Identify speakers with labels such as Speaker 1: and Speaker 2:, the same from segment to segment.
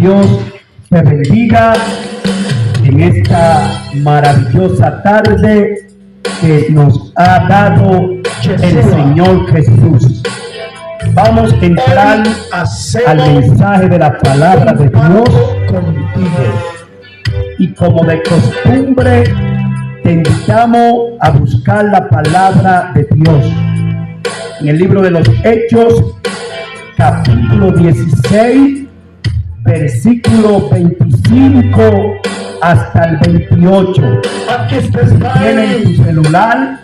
Speaker 1: Dios te bendiga en esta maravillosa tarde que nos ha dado el Señor Jesús. Vamos a entrar al mensaje de la palabra de Dios contigo. Y como de costumbre, te invitamos a buscar la palabra de Dios en el libro de los Hechos, capítulo 16, versículo 25 hasta el 28. Tiene en tu celular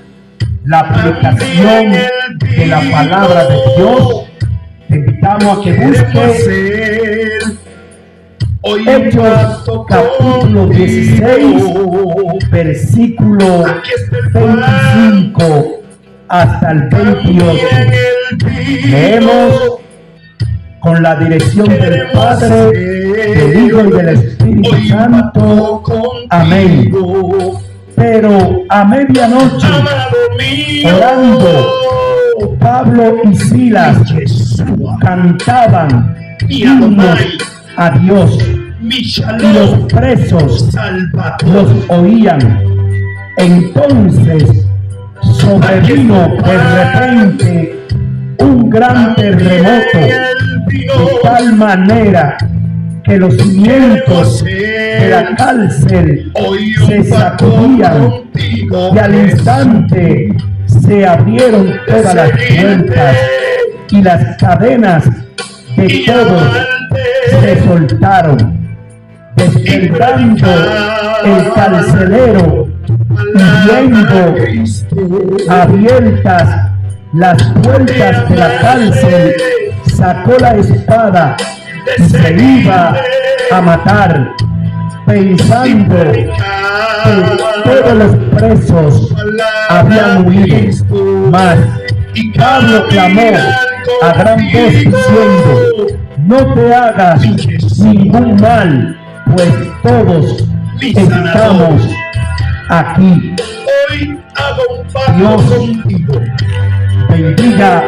Speaker 1: la aplicación de la palabra de Dios. Te invitamos a que busques Hechos capítulo 16, versículo 25 hasta el 28. Leemos con la dirección del Padre, del Hijo y del Espíritu Santo. Amén. Pero a medianoche, orando, Pablo y Silas cantaban himnos a Dios, y los presos los oían. Entonces sobrevino de repente un gran terremoto, de tal manera que los cimientos de la cárcel se sacudían, y al instante se abrieron todas las puertas y las cadenas de todos se soltaron, despertando el carcelero y viendo abiertas las puertas de la cárcel, sacó la espada y se iba a matar, pensando que todos los presos habían huido. Mas Pablo clamó a gran voz diciendo: no te hagas ningún mal, pues todos estamos aquí. Dios bendiga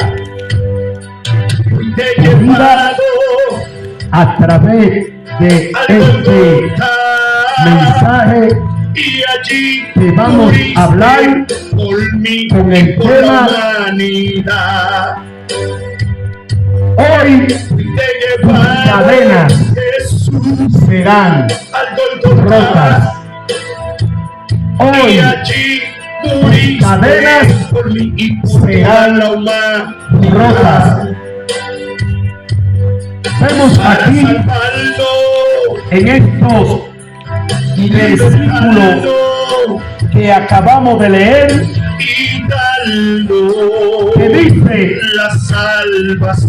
Speaker 1: tu vida a través de este mensaje que vamos a hablar con el tema: hoy tus cadenas serán rotas. Hoy tus cadenas serán rotas. Vemos aquí en estos versículos que acabamos de leer, que dice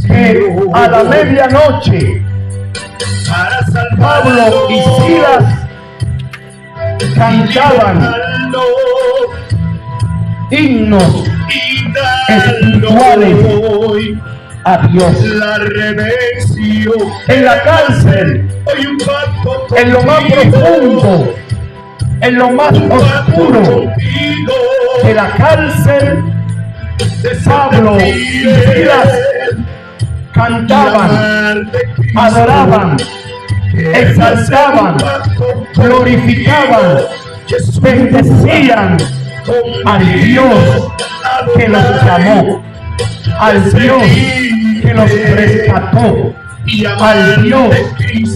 Speaker 1: que a la medianoche Pablo y Silas cantaban himnos espirituales a Dios. En la cárcel, en lo más profundo, en lo más oscuro de la cárcel, Pablo y Silas cantaban, adoraban, exaltaban, glorificaban, bendecían al Dios que los llamó, al Dios que los rescató, al Dios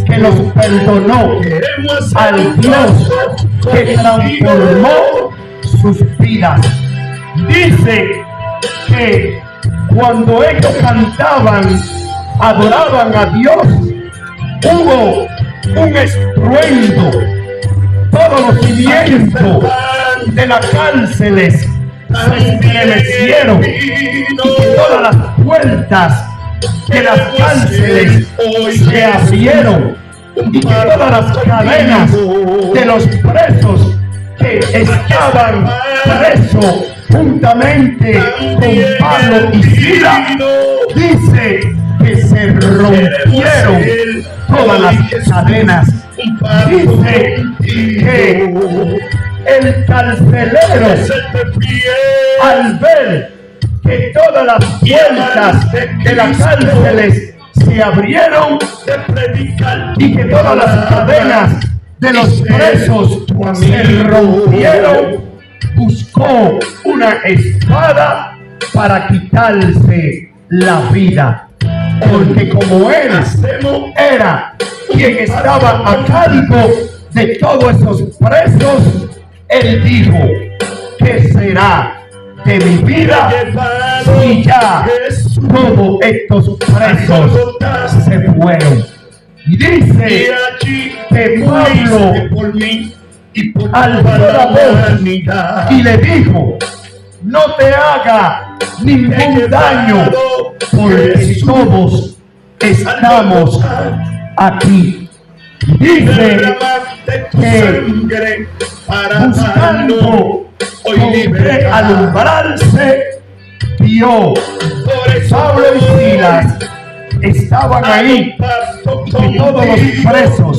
Speaker 1: que los perdonó, al Dios que transformó sus vidas. Dice que cuando ellos cantaban, adoraban a Dios, hubo un estruendo. Todos los cimientos de las cárceles se estremecieron, y todas las puertas de las cárceles se abrieron, y todas las cadenas de los presos que estaban presos juntamente con Pablo y Silas, dice que se rompieron todas las cadenas. Dice que el carcelero, al ver que todas las puertas de las cárceles se abrieron y que todas las cadenas de los presos se rompieron, buscó una espada para quitarse la vida, porque como él era quien estaba a cargo de todos esos presos, él dijo: ¿qué será de mi vida si ya todos estos presos se fueron? Y dice que Pablo alzó la voz y le dijo: no te haga ningún daño, porque todos estamos aquí. Dice que buscando alumbrarse, vio Pablo y Silas estaban ahí, y que todos los presos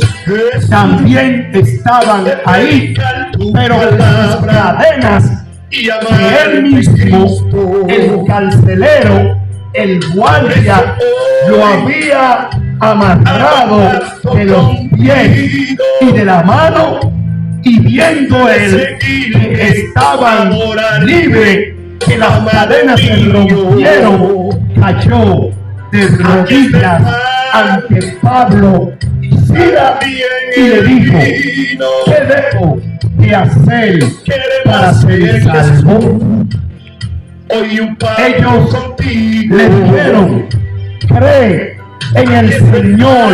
Speaker 1: también estaban ahí, pero las cadenas que él mismo, el carcelero, el guardia, lo había amarrado de los pies y de la mano, y viendo él que estaban libres, que las cadenas se rompieron, cayó de rodillas ante Pablo y Silas y le dijo: ¿qué debo de hacer para ser salvo? Ellos le dijeron: cree en el Señor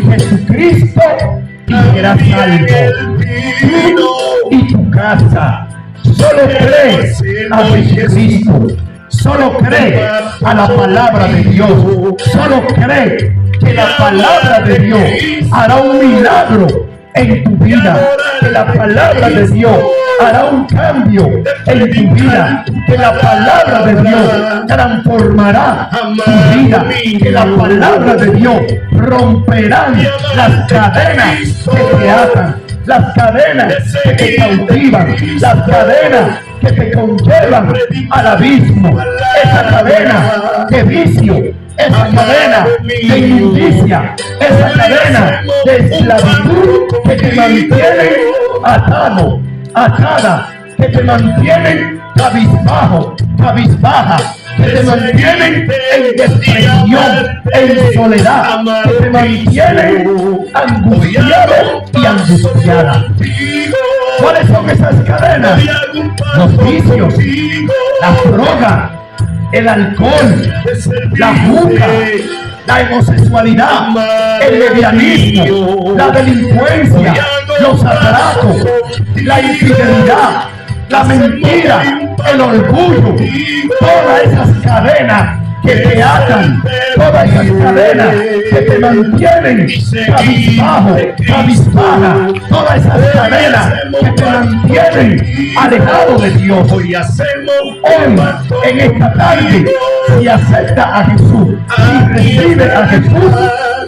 Speaker 1: Jesucristo y serás salvo, tú y tu casa. Solo cree a Jesucristo, solo cree a la palabra de Dios, solo cree que la palabra de Dios hará un milagro en tu vida, que la palabra de Dios hará un cambio en tu vida, que la palabra de Dios transformará tu vida, que la palabra de Dios romperá las cadenas que te atan, las cadenas que te cautivan, las cadenas que te conllevan al abismo, esa cadena de vicio, esa cadena de injusticia, esa cadena de esclavitud que te mantiene atado, atada, que te mantienen cabizbajo, cabizbaja, que te mantienen en depresión, en soledad, que te mantienen angustiado y angustiada. ¿Cuáles son esas cadenas? Los vicios, la droga, el alcohol, la juca, la homosexualidad, el lesbianismo, la delincuencia, los atracos, la infidelidad, la mentira, el orgullo, todas esas cadenas que te atan, todas esas cadenas que te mantienen cabizbajo, cabizbaja, todas esas cadenas que te mantienen alejado de Dios. Hoy, en esta tarde, si aceptas a Jesús, si recibes a Jesús,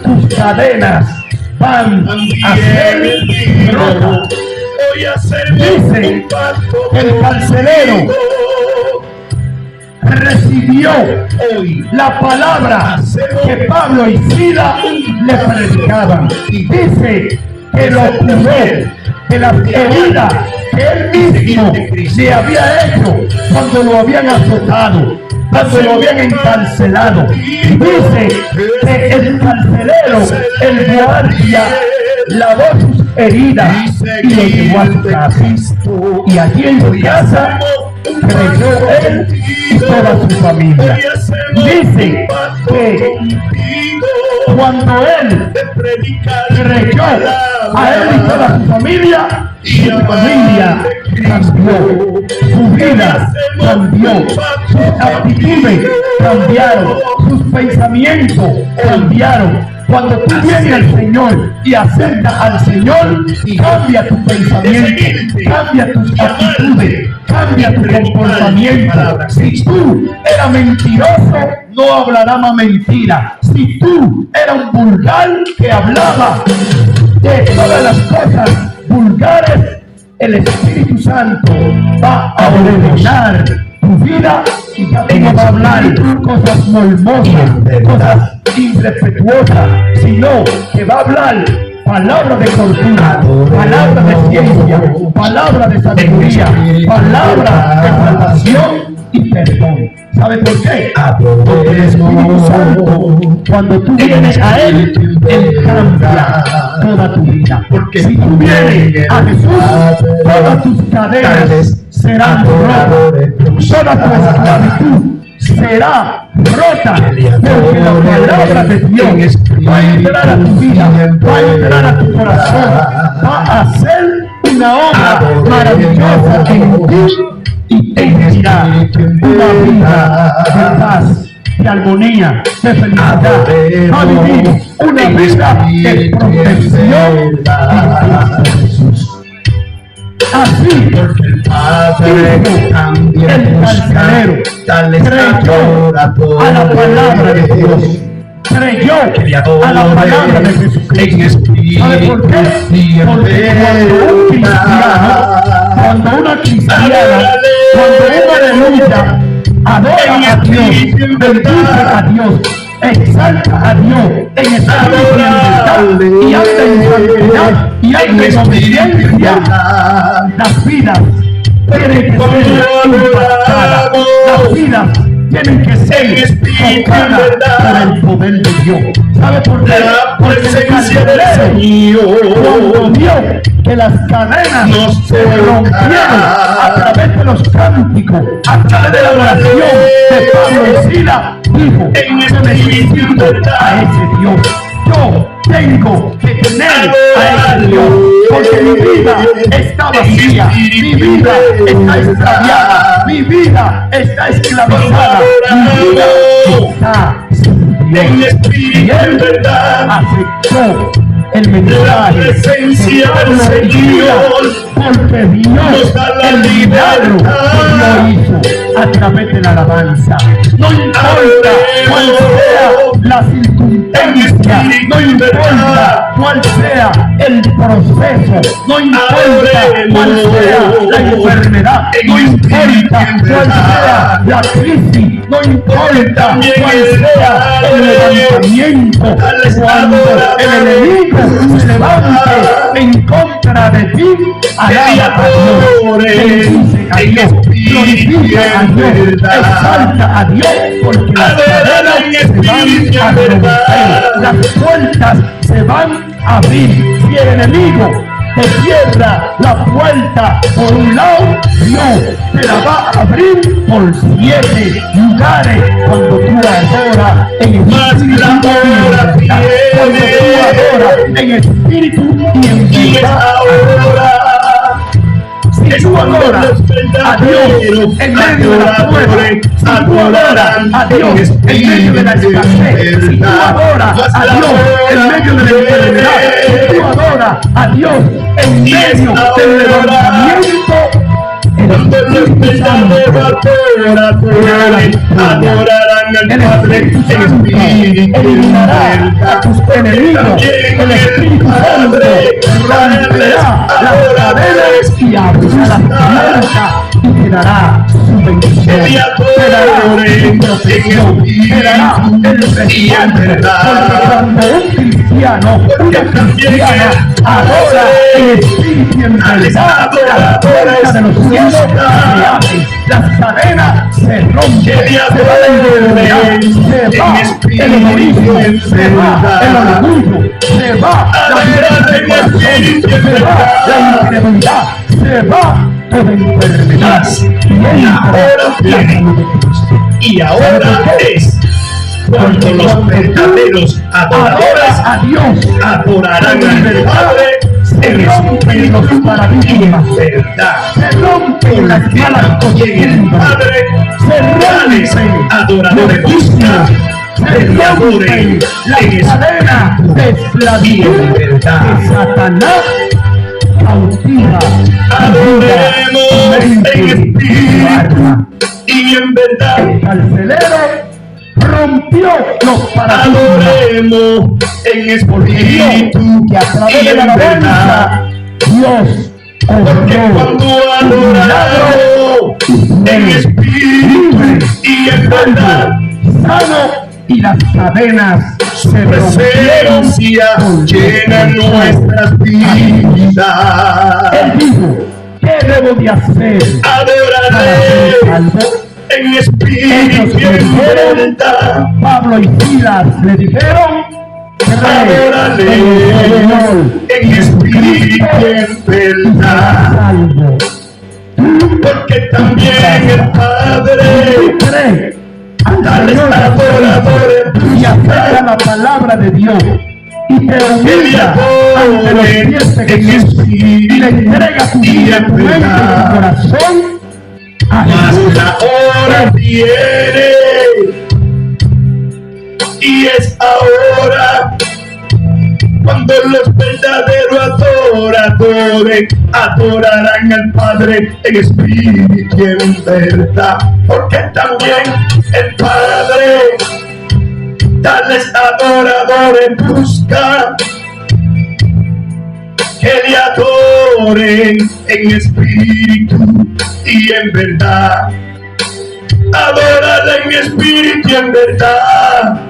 Speaker 1: tus cadenas van a ser rotas. Dice el carcelero recibió la palabra que Pablo y Silas le predicaban. Dice que lo curó de las heridas que él mismo se había hecho cuando lo habían azotado, cuando lo habían encarcelado. Dice que el carcelero, el guardia, lavó sus heridas y lo llevó a su casa. Y allí en su casa creyó él y toda su familia. Dice que cuando él creyó, a él y toda su familia cambió, su vida cambió, sus actitudes cambiaron, sus pensamientos cambiaron. Cuando tú vienes al Señor y aceptas al Señor, cambia tu pensamiento, cambia tus actitudes, cambia tu comportamiento. Si tú eras mentiroso, no hablarás más mentira. Si tú eras un vulgar que hablaba de todas las cosas vulgares, el Espíritu Santo va a ordenar tu vida y ya no va a hablar cosas mormosas, cosas irrespetuosas, sino que va a hablar palabra de cordura, palabra de ciencia, palabra de sabiduría, palabra de salvación y perdón. ¿Sabe por qué? Porque el Espíritu Santo, cuando tú vienes a Él, Él cambia toda tu vida. Porque si tú vienes a Jesús, todas tus cadenas serán rotas, toda tu esclavitud será rota, porque la palabra de Dios va a entrar a tu vida, va a entrar a tu corazón, va a hacer una obra maravillosa en ti y te dirá una vida de paz, de armonía, de felicidad, va a vivir una vida de protección en Jesús. Así, porque el Padre el carcelero creyó a la palabra de Dios, creyó a la palabra de Jesucristo. ¿Sabe por qué? Porque cuando una cristiana, cuando una aleluya adora a Dios, bendice a Dios, exalta a Dios en espíritu y anda en santidad y anda en obediencia, las vidas tienen que ser impactadas, las vidas tienen que ser tocadas por el poder de Dios. ¿Sabe por qué? Porque el carcelero, cuando vio que las cadenas se rompieron a través de los cánticos, a través de la oración de Pablo y Sila, dijo: yo necesito a ese Dios. Yo tengo que tener a ese Dios, porque mi vida está vacía, mi vida está extraviada, mi vida está esclavizada, mi vida está sin Dios. Y Él aceptó el mensaje de Pablo y Sila, porque Dios el milagro que Dios hizo a través de la alabanza. No importa cuál sea la circunstancia, no importa cuál sea el proceso, no importa cuál sea la enfermedad, no importa cuál sea la crisis, no importa cuál sea el levantamiento, cuando el enemigo se levante en contra de ti, alaba a Dios, bendice a Dios, glorifica a Dios, exalta a Dios, porque las cadenas se van a romper, las puertas se van a abrir. Si el enemigo te cierra la puerta por un lado, no, te la va a abrir por 7 lugares cuando tú adoras en espíritu y en verdad. Cuando tú adoras en espíritu y en verdad. Si tú adoras a Dios en medio de la prueba, si tú adoras a Dios en medio de la escasez, si tú adoras a Dios en medio de la enfermedad, si tú adoras a Dios en medio del levantamiento, el Espíritu Santo eliminará a tus enemigos. El Espíritu Santo romperá las cadenas y abrirá las puertas y te dará su bendición, te dará su protección, te dará el respaldo. Porque cuando un cristiano, una cristiana adora en espíritu y en verdad, las puertas de los cielos se abren, las cadenas se rompen, se va la enfermedad, se va el egoísmo, se va el orgullo, se va la dureza de corazón, se va la incredulidad, se va toda enfermedad y entra la salud de Cristo. Y ahora es cuando los verdaderos adoradores a Dios adorarán al Padre. Se rompen los paradigmas, se rompen las malas costumbres, se rompen adoradores justos, se rompen las cadenas de esclavitud que Satanás cautiva. Adoremos en espíritu y en verdad. El carcelero rompió los paradigmas. Adoremos en espíritu que a través de la alabanza Dios
Speaker 2: Porque cuando adoramos en espíritu y en verdad,
Speaker 1: sano, y las cadenas
Speaker 2: su presencia llena nuestras vidas.
Speaker 1: Él dijo, ¿qué debo de hacer para ser
Speaker 2: Adoraré
Speaker 1: salvo?
Speaker 2: en espíritu y en verdad.
Speaker 1: Pablo y Silas le dijeron,
Speaker 2: Adórale en espíritu y en verdad.
Speaker 1: salvo.
Speaker 2: Porque también el Padre
Speaker 1: Cree al
Speaker 2: tales
Speaker 1: Señor
Speaker 2: adoradores
Speaker 1: y acepta la palabra de Dios y te humilla ante los pies de Jesús y le entrega tu vida, tu mente y tu corazón a
Speaker 2: Mas
Speaker 1: Jesús.
Speaker 2: la hora viene y es ahora cuando los verdaderos adoradores adorarán al Padre en espíritu y en verdad. Porque también el Padre tales adoradores busca que le adoren en espíritu y en verdad. Adórale en espíritu y en verdad.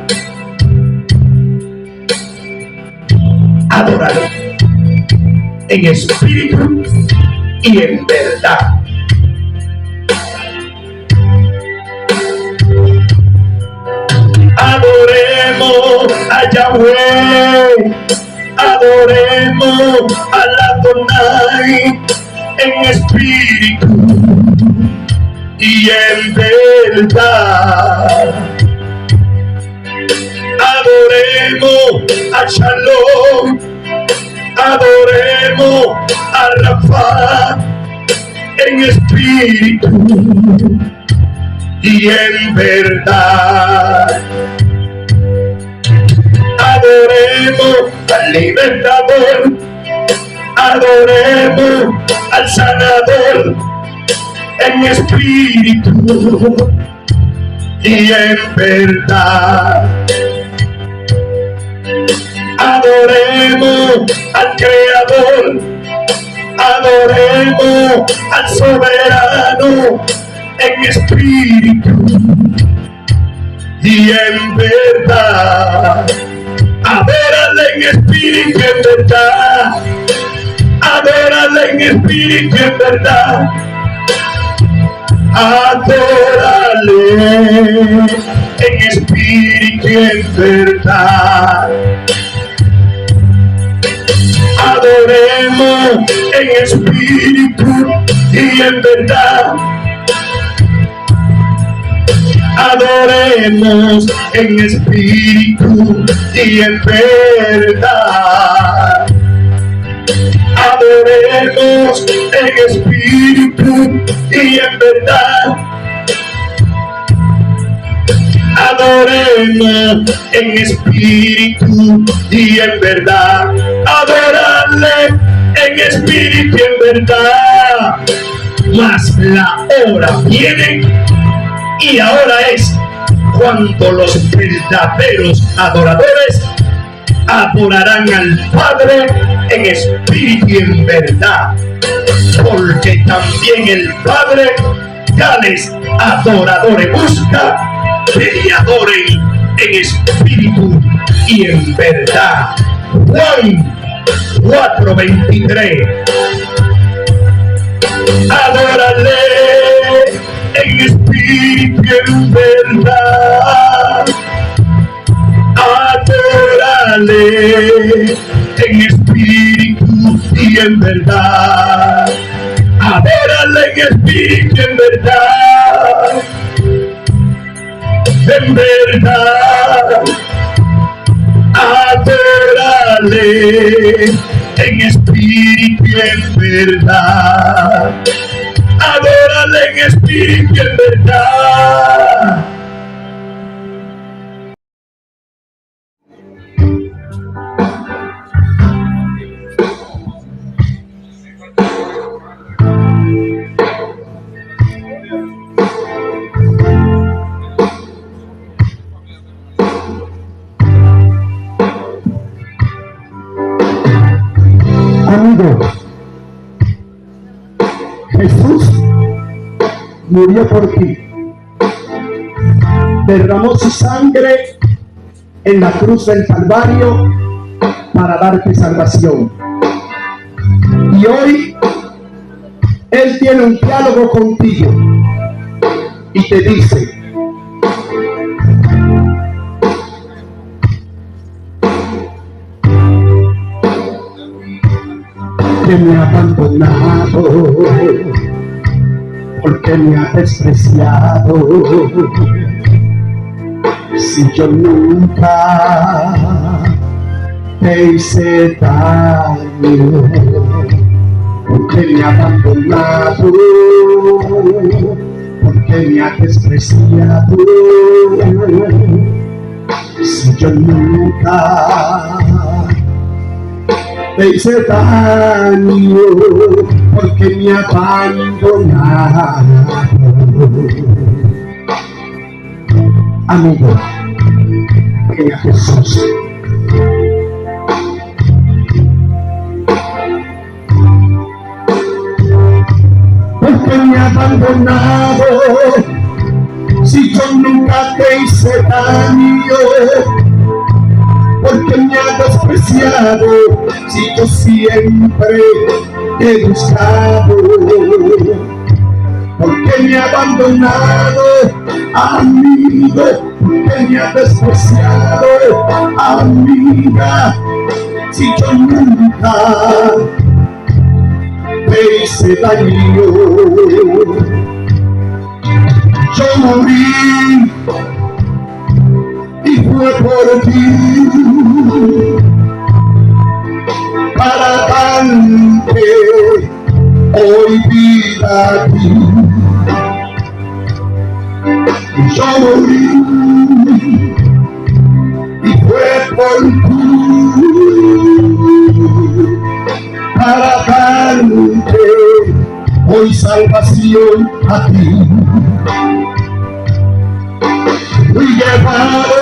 Speaker 2: Adórale en espíritu y en verdad. Adoremos a Yahweh, adoremos a Adonai en espíritu y en verdad. Adoremos a Shalom, adoremos a Rafa en espíritu y en verdad. Adoremos al libertador, adoremos al sanador en espíritu y en verdad. Adoremos al creador, adoremos al soberano en espíritu y en verdad. Adórale en espíritu y en verdad. Adórale en espíritu y en verdad. Adórale en espíritu y en verdad. Adoremos en espíritu y en verdad. Adoremos en espíritu y en verdad. Adoremos en espíritu y en verdad. Adoremos en espíritu y en verdad. Adorarle en espíritu y en verdad. Mas la hora viene y ahora es cuando los verdaderos adoradores adorarán al Padre en espíritu y en verdad. Porque también el Padre tales adoradores busca que le adoren en espíritu y en verdad. Juan 4:23. Adórale en espíritu y en verdad. Adórale en espíritu y en verdad. Adórale en espíritu y en verdad. En verdad. Adórale en espíritu y en verdad. Adórale en espíritu y en verdad.
Speaker 1: Amigo, Jesús murió por ti, derramó su sangre en la cruz del Calvario para darte salvación. Y hoy Él tiene un diálogo contigo y te dice: que me ha abandonado, porque me ha despreciado, si yo nunca te hice daño, porque me ha abandonado, porque me ha despreciado, si yo nunca te hice daño, porque me ha abandonado. Amigo, que a Jesús. Porque me ha abandonado, si yo nunca te hice daño, porque me ha despreciado, si yo siempre te he buscado, porque me ha abandonado, amigo, porque me ha despreciado, amiga, si yo nunca te hice daño. Yo morí y fue por ti, para darte hoy vida a ti. Yo morí y fue por ti, para darte hoy salvación a ti. Fui llevado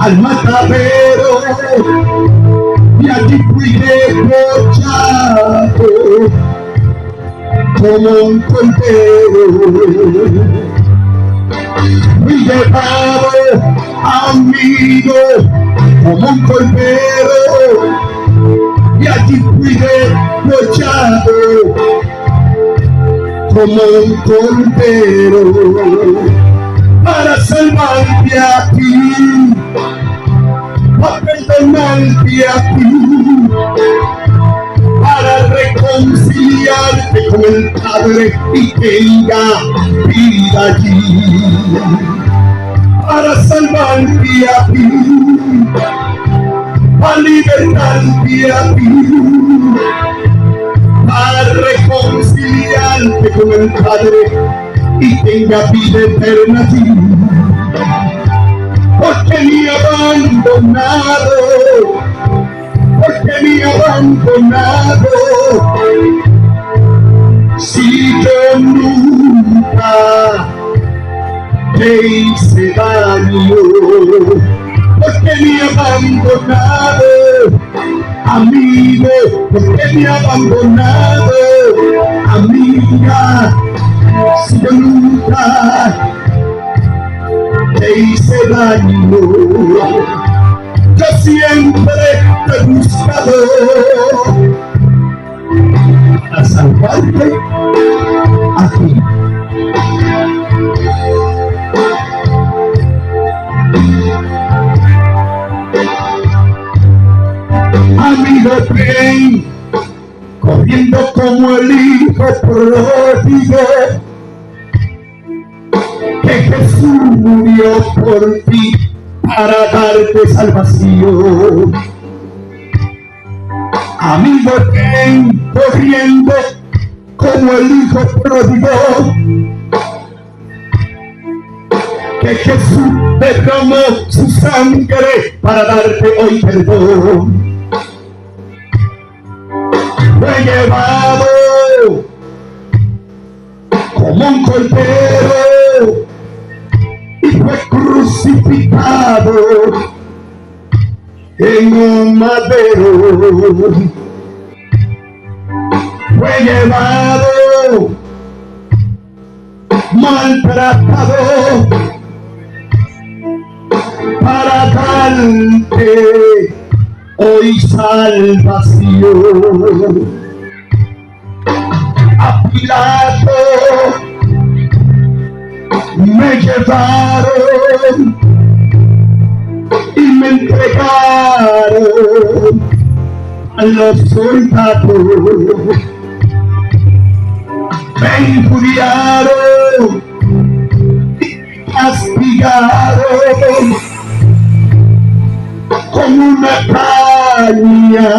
Speaker 1: al matadero y allí fui degollado como un cordero. Fui llevado, amigo, como un cordero y allí fui degollado como un cordero, para salvarte a ti, para perdonarte a ti, para reconciliarte con el Padre y tenga vida allí, para salvarte a ti, para libertarte a ti, para reconciliarte con el Padre y tenga vida eterna a ti. Porque me ha abandonado, porque me ha abandonado, si yo nunca te hice daño, porque me ha abandonado, amigo, porque me ha abandonado, amiga, si yo nunca te hice daño. Yo siempre te he buscado para salvarte a ti. Amigo, ven corriendo como el hijo pródigo, que Jesús murió por ti para darte salvación. Amigo, ven corriendo como el hijo pródigo, que Jesús derramó su sangre para darte hoy perdón. Fue llevado como un cordero y fue crucificado en un madero. fue llevado, maltratado, para darte hoy salvación. A Pilato me llevaron y me entregaron a los soldados. Me injuriaron y castigaron con una caña,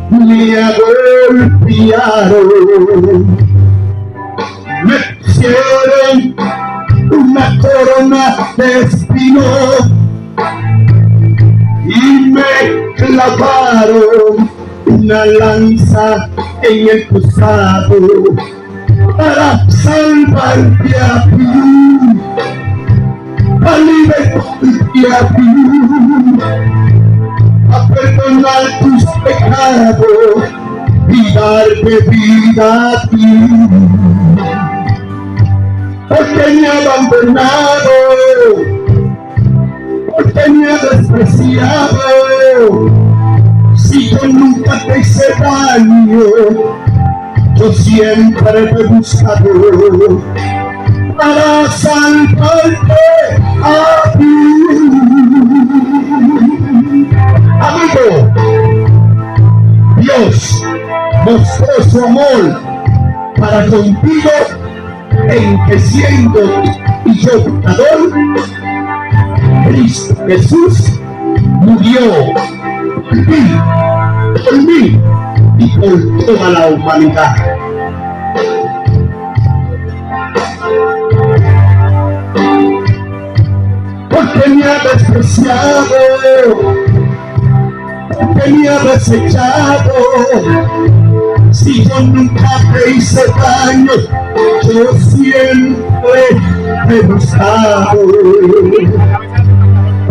Speaker 1: me golpearon, me pusieron una corona de espinos y me clavaron una lanza en el costado para salvarte a ti, a libertarte a ti, a perdonar tus pecados y darte vida a ti. Porque me ha abandonado, porque me ha despreciado, si yo nunca te hice daño, yo siempre te he buscado para salvarte a ti. Amigo, Dios mostró su amor para contigo en que siendo y yo pecador, Cristo Jesús murió por mí y por toda la humanidad. Porque me ha despreciado, porque me ha desechado, si yo nunca te hice daño, yo siempre te he buscado.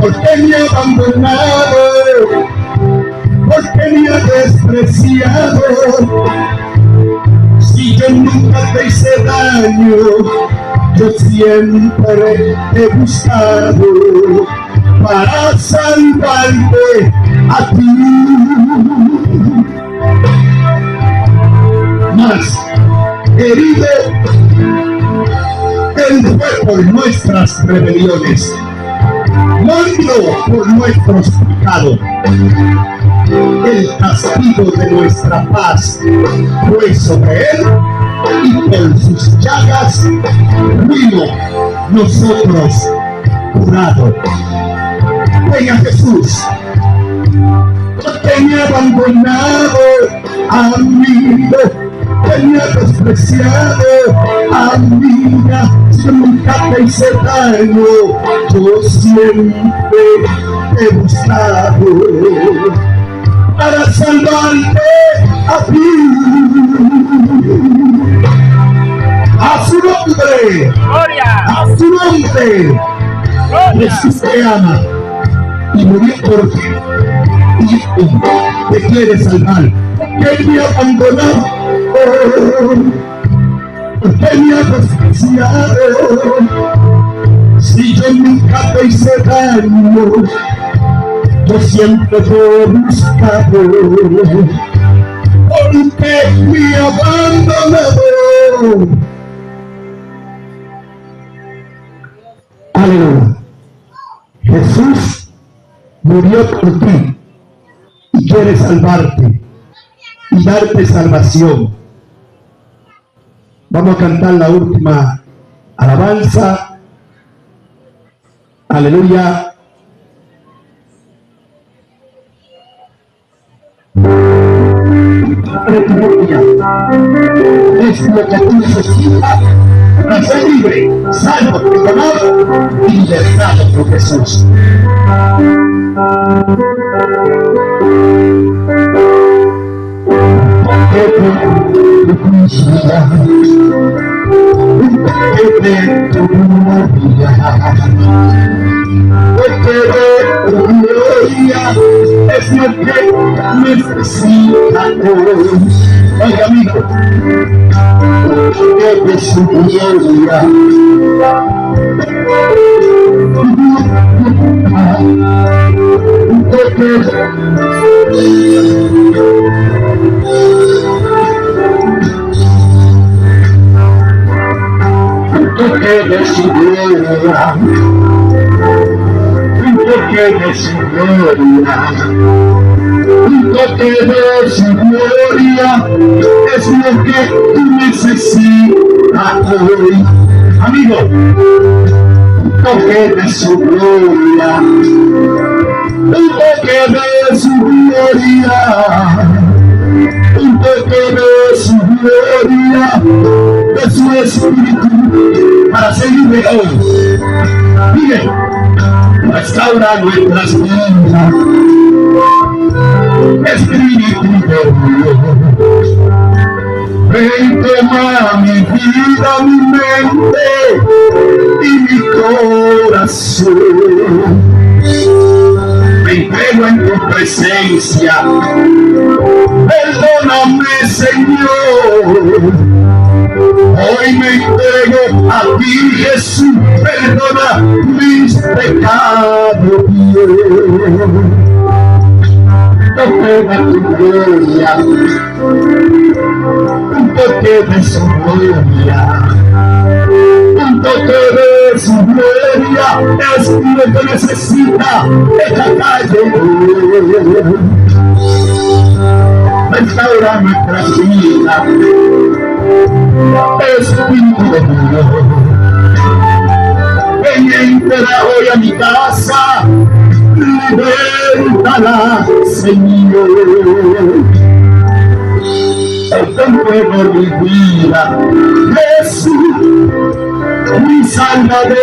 Speaker 1: Porque me ha abandonado, porque me ha despreciado, si yo nunca te hice daño, yo siempre te he buscado para salvarte a ti. Mas herido él fue por nuestras rebeliones, molido por nuestros pecados. El castigo de nuestra paz fue sobre él, y por sus llagas fuimos nosotros curados. Ven a Jesús, porque me ha abandonado, amigo, que me ha despreciado, amiga, yo nunca te hice daño, yo siempre te he buscado para salvarte a ti. A su nombre, a su nombre, Jesús te ama y murió por ti y te quiere salvar. Que me ha abandonado, porque me ha despreciado, si yo nunca te hice daño, yo siempre te he buscado. Porque me ha abandonado. Aleluya. Jesús murió por ti y quiere salvarte y darte salvación. Vamos a cantar la última alabanza. Aleluya. Aleluya. Es lo que tú necesitas para ser libre, salvo, perdonado y libertado por Jesús. Porque
Speaker 2: porque de tu gloria es lo que necesita hoy. Oiga, amigo, porque de su gloria porque de su gloria, porque de su gloria, porque de su gloria es lo que tú necesitas hoy. Amigo, porque de su gloria, un toque de su gloria, un toque de su gloria, de su espíritu, para seguirme hoy. Mire, restaura nuestras vidas, espíritu de Dios. Ven, toma mi vida, mi mente y mi corazón. Me entrego en tu presencia, perdóname, Señor. Hoy me entrego a ti, Jesús, perdona mis pecados, Dios. Toque de tu gloria, un toque de su gloria, un toque de su gloria es lo que necesita esta calle. Restaura nuestras vidas, Espíritu de Dios. Ven y entra hoy a mi casa, libertala, Señor. Perdón por mi vida, Jesús, mi Salvador.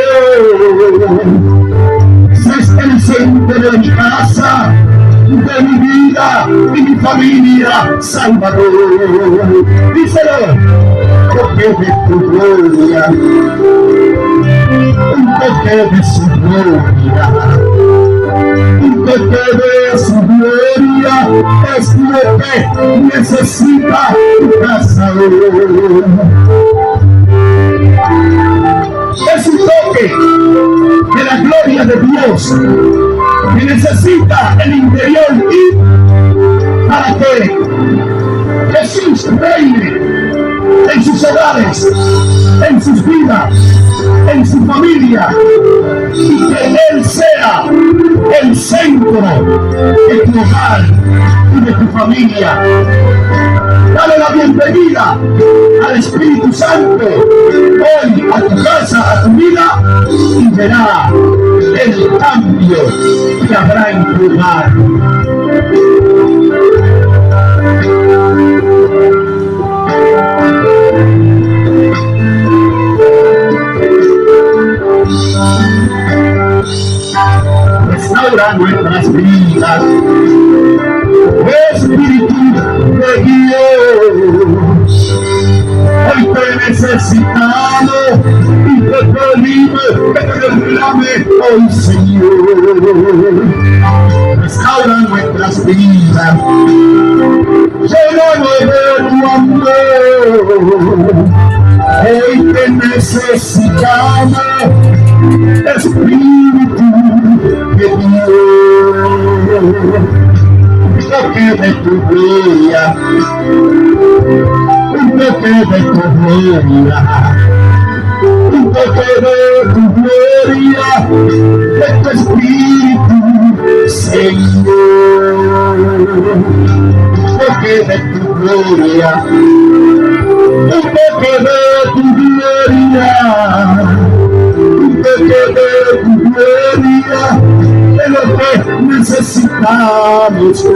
Speaker 2: Sé el centro de mi casa, de mi vida y mi familia, Salvador. Díselo, porque de tu gloria, un toque de su gloria, un toque de su gloria es lo que necesita tu casa hoy. Es un toque de la gloria de Dios que necesita el interior y para que Jesús reine en sus hogares, en sus vidas, en su familia, y que Él sea el centro de tu hogar y de tu familia. Dale la bienvenida al Espíritu Santo hoy a tu casa, a tu vida, y verá el cambio que habrá en tu hogar. Restaura nuestras vidas, Espíritu de Dios. Hoy te necesitamos y te pedimos que te derrame hoy, Señor. Restaura nuestras vidas, llénanos de tu amor. Hoy te necesitamos, Espíritu de Dios. Toque de tu gloria, un toque de tu gloria, un toque de tu gloria, de tu Espíritu, Señor. Toque de tu gloria, un toque de tu gloria, un toque de tu gloria, de lo que necesitamos hoy.